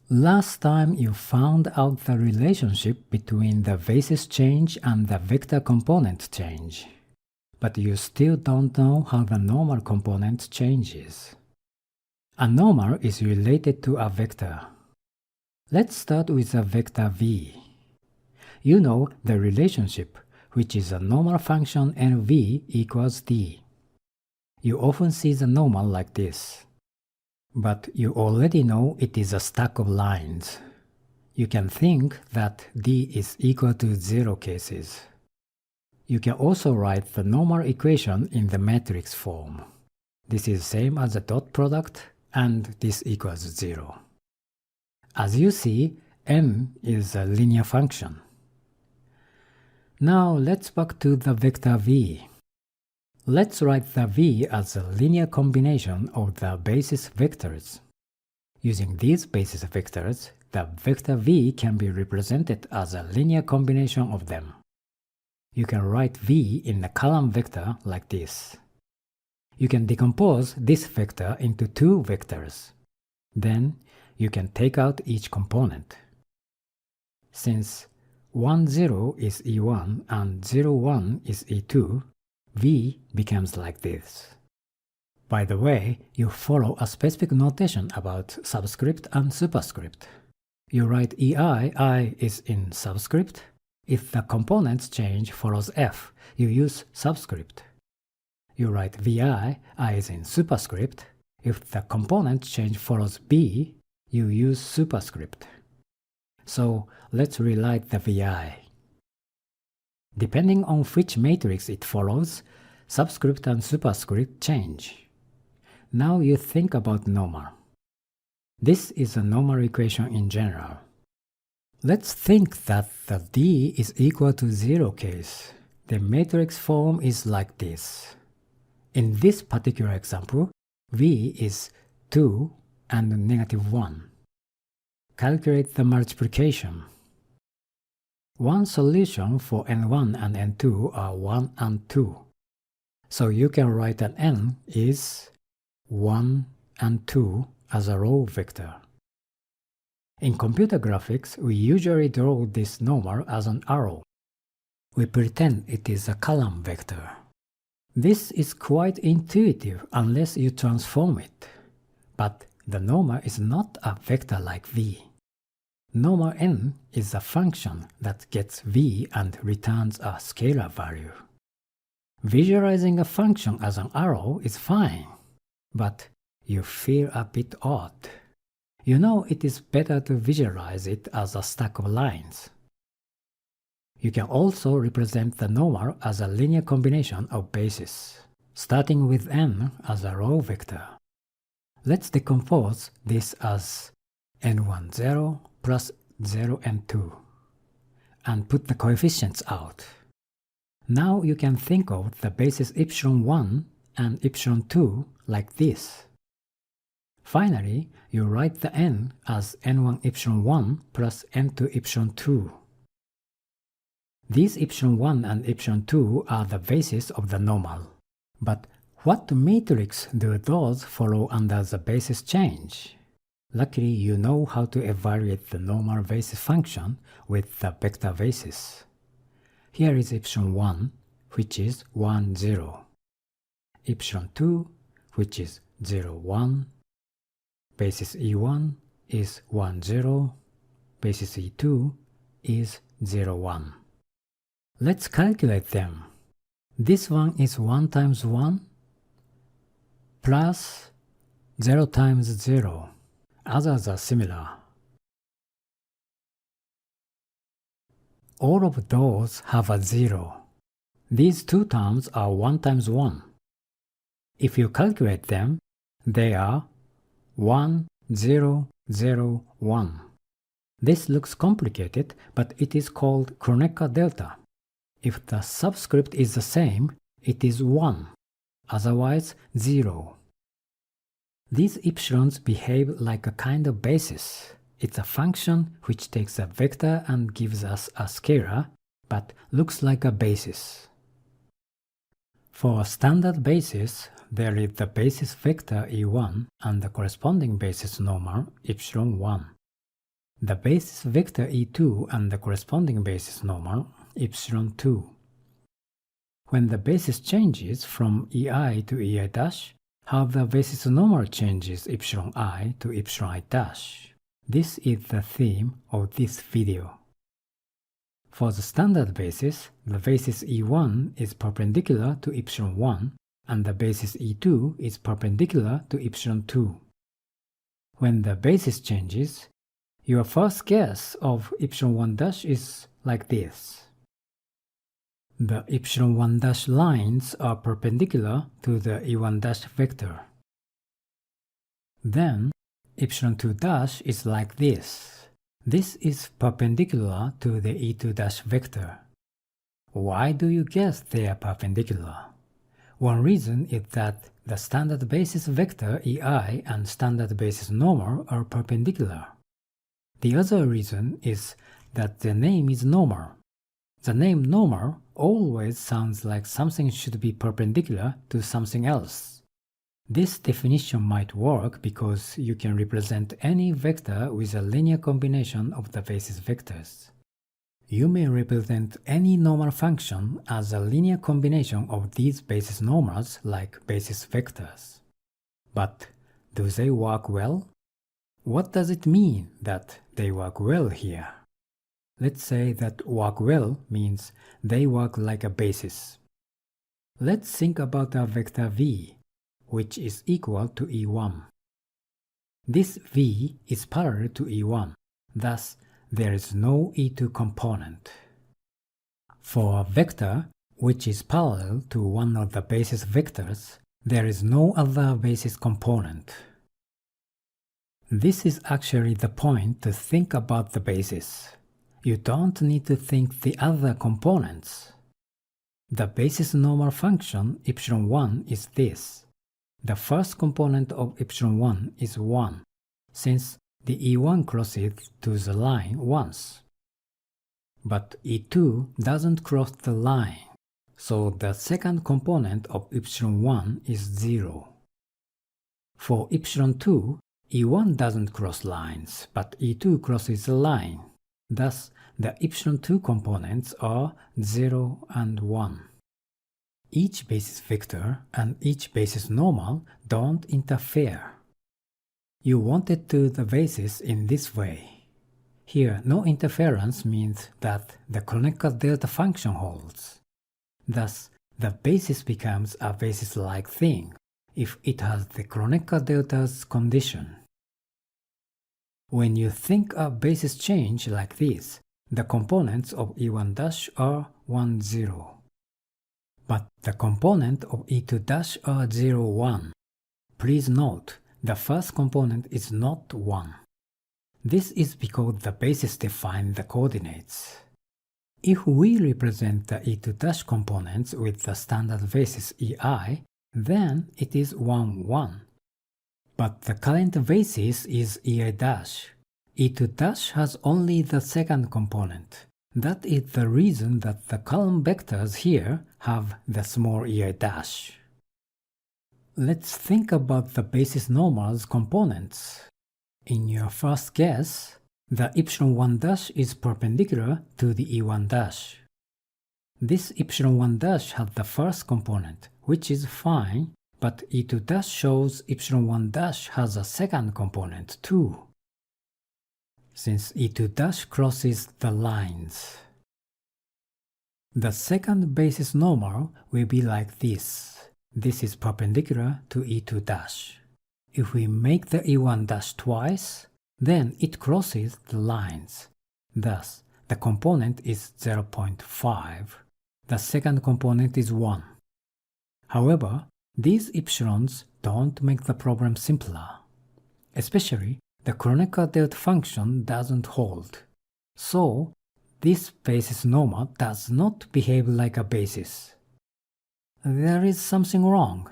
Last time you found out the relationship between the basis change and the vector component change, but you still don't know how the normal component changes. A normal is related to a vector. Let's start with a vector v. You know the relationship, which is a normal function nv equals d. You often see the normal like this. But you already know it is a stack of lines. You can think that d is equal to 0 cases. You can also write the normal equation in the matrix form. This is same as the dot product, and this equals 0. As you see, n is a linear function. Now let's back to the vector v. Let's write the v as a linear combination of the basis vectors. Using these basis vectors, the vector v can be represented as a linear combination of them. You can write v in the column vector like this. You can decompose this vector into two vectors. Then you can take out each component. Since 1, 0 is E1 and 0, 1 is E2, v becomes like this. By the way, you follow a specific notation about subscript and superscript. You write ei, I is in subscript. If the components change follows f, you use subscript. You write vi, I is in superscript. If the component change follows b, you use superscript. So let's rewrite the vi. Depending on which matrix it follows, subscript and superscript change. Now you think about normal. This is a normal equation in general. Let's think that the d is equal to 0 case. The matrix form is like this. In this particular example, v is 2 and -1. Calculate the multiplication. One solution for n1 and n2 are 1 and 2. So you can write that n is 1 and 2 as a row vector. In computer graphics, we usually draw this normal as an arrow. We pretend it is a column vector. This is quite intuitive unless you transform it. But the normal is not a vector like v. Normal n is a function that gets v and returns a scalar value. Visualizing a function as an arrow is fine, but you feel a bit odd. You know it is better to visualize it as a stack of lines. You can also represent the normal as a linear combination of bases, starting with n as a row vector. Let's decompose this as n1, 0 plus 0 and 2, and put the coefficients out. Now you can think of the bases epsilon1 and epsilon2 like this. Finally, you write the n as n1 epsilon1 plus n2 epsilon2. These epsilon1 and epsilon2 are the bases of the normal. But what matrix do those follow under the basis change? Luckily, you know how to evaluate the normal basis function with the vector basis. Here is epsilon1, which is 1, 0. Epsilon2, which is 0, 1. Basis E1 is 1, 0. Basis E2 is 0, 1. Let's calculate them. This one is 1 times 1 plus 0 times 0. Others are similar. All of those have a 0. These two terms are 1 times 1. If you calculate them, they are 1, 0, 0, 1. This looks complicated, but it is called Kronecker delta. If the subscript is the same, it is 1, otherwise 0. These epsilons behave like a kind of basis. It's a function which takes a vector and gives us a scalar, but looks like a basis. For a standard basis, there is the basis vector E1 and the corresponding basis normal epsilon1. the basis vector e2 and the corresponding basis normal epsilon2. When the basis changes from ei to ei dash, how the basis normal changes epsilon I to epsilon I dash. This is the theme of this video. For the standard basis, the basis e1 is perpendicular to epsilon 1 and the basis e2 is perpendicular to epsilon 2. When the basis changes, your first guess of epsilon 1 dash is like this. The epsilon 1 dash lines are perpendicular to the e1 dash vector. Then, epsilon 2 dash is like this. This is perpendicular to the e2 dash vector. Why do you guess they are perpendicular? One reason is that the standard basis vector ei and standard basis normal are perpendicular. The other reason is that the name is normal. The name normal always sounds like something should be perpendicular to something else. This definition might work because you can represent any vector with a linear combination of the basis vectors. You may represent any normal function as a linear combination of these basis normals like basis vectors. But do they work well? What does it mean that they work well here? Let's say that work well means they work like a basis. Let's think about a vector v, which is equal to e1. This v is parallel to e1, thus there is no e2 component. For a vector which is parallel to one of the basis vectors, there is no other basis component. This is actually the point to think about the basis. You don't need to think the other components. The basis normal function epsilon 1 is this. The first component of epsilon 1 is 1, since the e1 crosses to the line once. But e2 doesn't cross the line, so the second component of epsilon 1 is 0. For epsilon 2, e1 doesn't cross lines, but e2 crosses the line. Thus, the epsilon 2 components are 0 and 1. Each basis vector and each basis normal don't interfere. You want it to the basis in this way. Here, no interference means that the Kronecker delta function holds. Thus, the basis becomes a basis-like thing if it has the Kronecker delta's condition. When you think a basis change like this, the components of e1 dash are 1, 0. But the component of e2 dash are 0, 1. Please note, the first component is not 1. This is because the basis defines the coordinates. If we represent the e2 dash components with the standard basis ei, then it is 1, 1. But the current basis is ei dash. e2 dash has only the second component. That is the reason that the column vectors here have the small ei dash. Let's think about the basis normal's components. In your first guess, the epsilon 1 dash is perpendicular to the e1 dash. This epsilon 1 dash has the first component, which is fine, but e2 dash shows epsilon 1 dash has a second component too, since e2 dash crosses the lines. The second basis normal will be like this. This is perpendicular to e2 dash. If we make the e1 dash twice, then it crosses the lines. Thus, the component is 0.5. The second component is 1. However, these epsilons don't make the problem simpler. Especially, the Kronecker delta function doesn't hold. So, this basis normal does not behave like a basis. There is something wrong.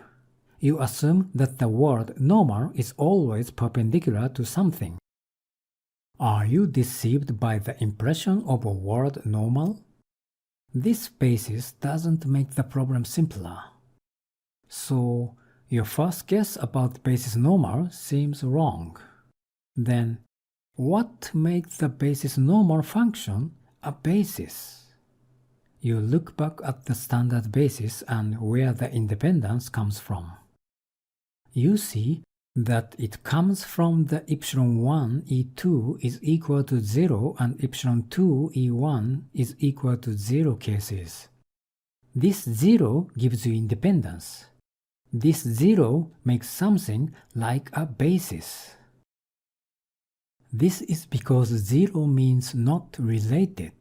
You assume that the word normal is always perpendicular to something. Are you deceived by the impression of a word normal? This basis doesn't make the problem simpler. So, your first guess about basis normal seems wrong. Then, What makes the basis normal function a basis? You look back at the standard basis and where the independence comes from. You see that it comes from the epsilon 1 E2 is equal to 0 and epsilon 2 E1 is equal to 0 cases. This 0 gives you independence. This 0 makes something like a basis. This is because 0 means not related.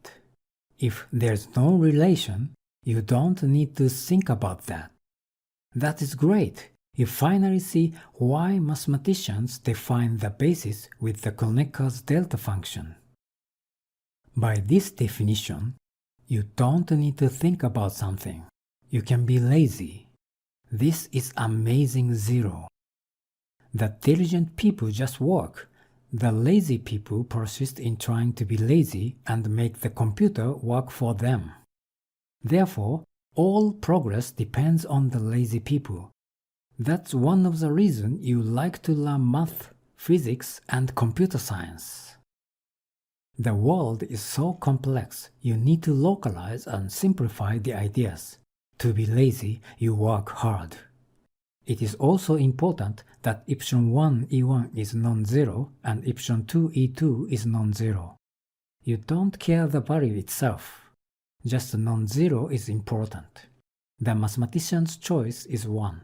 If there's no relation, you don't need to think about that. That is great. You finally see why mathematicians define the basis with the Kronecker delta function. By this definition, you don't need to think about something. You can be lazy. This is amazing 0. The diligent people just work. The lazy people persist in trying to be lazy and make the computer work for them. Therefore, all progress depends on the lazy people. That's one of the reasons you like to learn math, physics, and computer science. The world is so complex, you need to localize and simplify the ideas. To be lazy, you work hard. It is also important that epsilon 1 E1 is non-zero and epsilon 2 E2 is non-zero. You don't care the value itself. Just non-zero is important. The mathematician's choice is 1.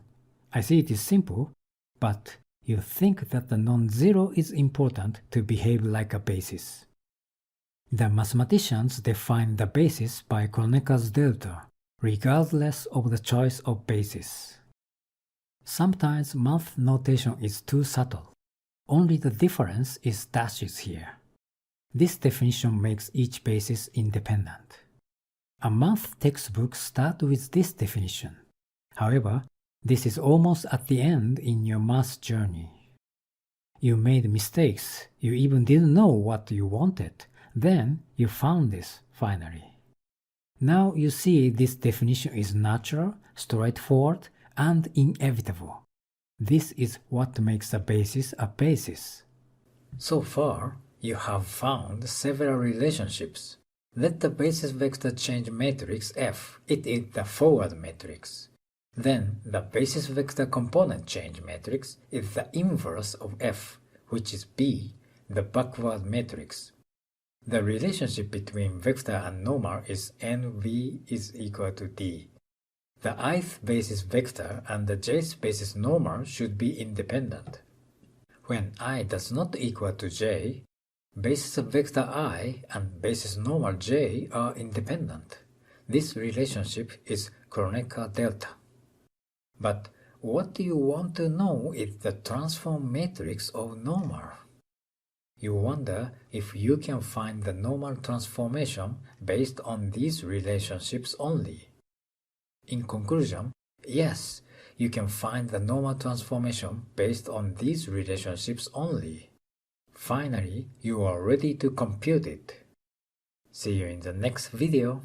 I see it is simple, but you think that the non-zero is important to behave like a basis. The mathematicians define the basis by Kronecker's delta, regardless of the choice of basis. Sometimes math notation is too subtle. Only the difference is dashes here. This definition makes each basis independent. A math textbook starts with this definition. However, this is almost at the end in your math journey. You made mistakes, you even didn't know what you wanted. Then you found this, finally. Now you see this definition is natural, straightforward, and inevitable. This is what makes a basis a basis. So far, you have found several relationships. Let the basis vector change matrix F, it is the forward matrix. Then the basis vector component change matrix is the inverse of F, which is B, the backward matrix. The relationship between vector and normal is NV is equal to D. The ith basis vector and the jth basis normal should be independent. When I does not equal to j, basis vector I and basis normal j are independent. This relationship is Kronecker delta. But what you want to know is the transform matrix of normal. You wonder if you can find the normal transformation based on these relationships only. In conclusion, yes, you can find the normal transformation based on these relationships only. Finally, you are ready to compute it. See you in the next video.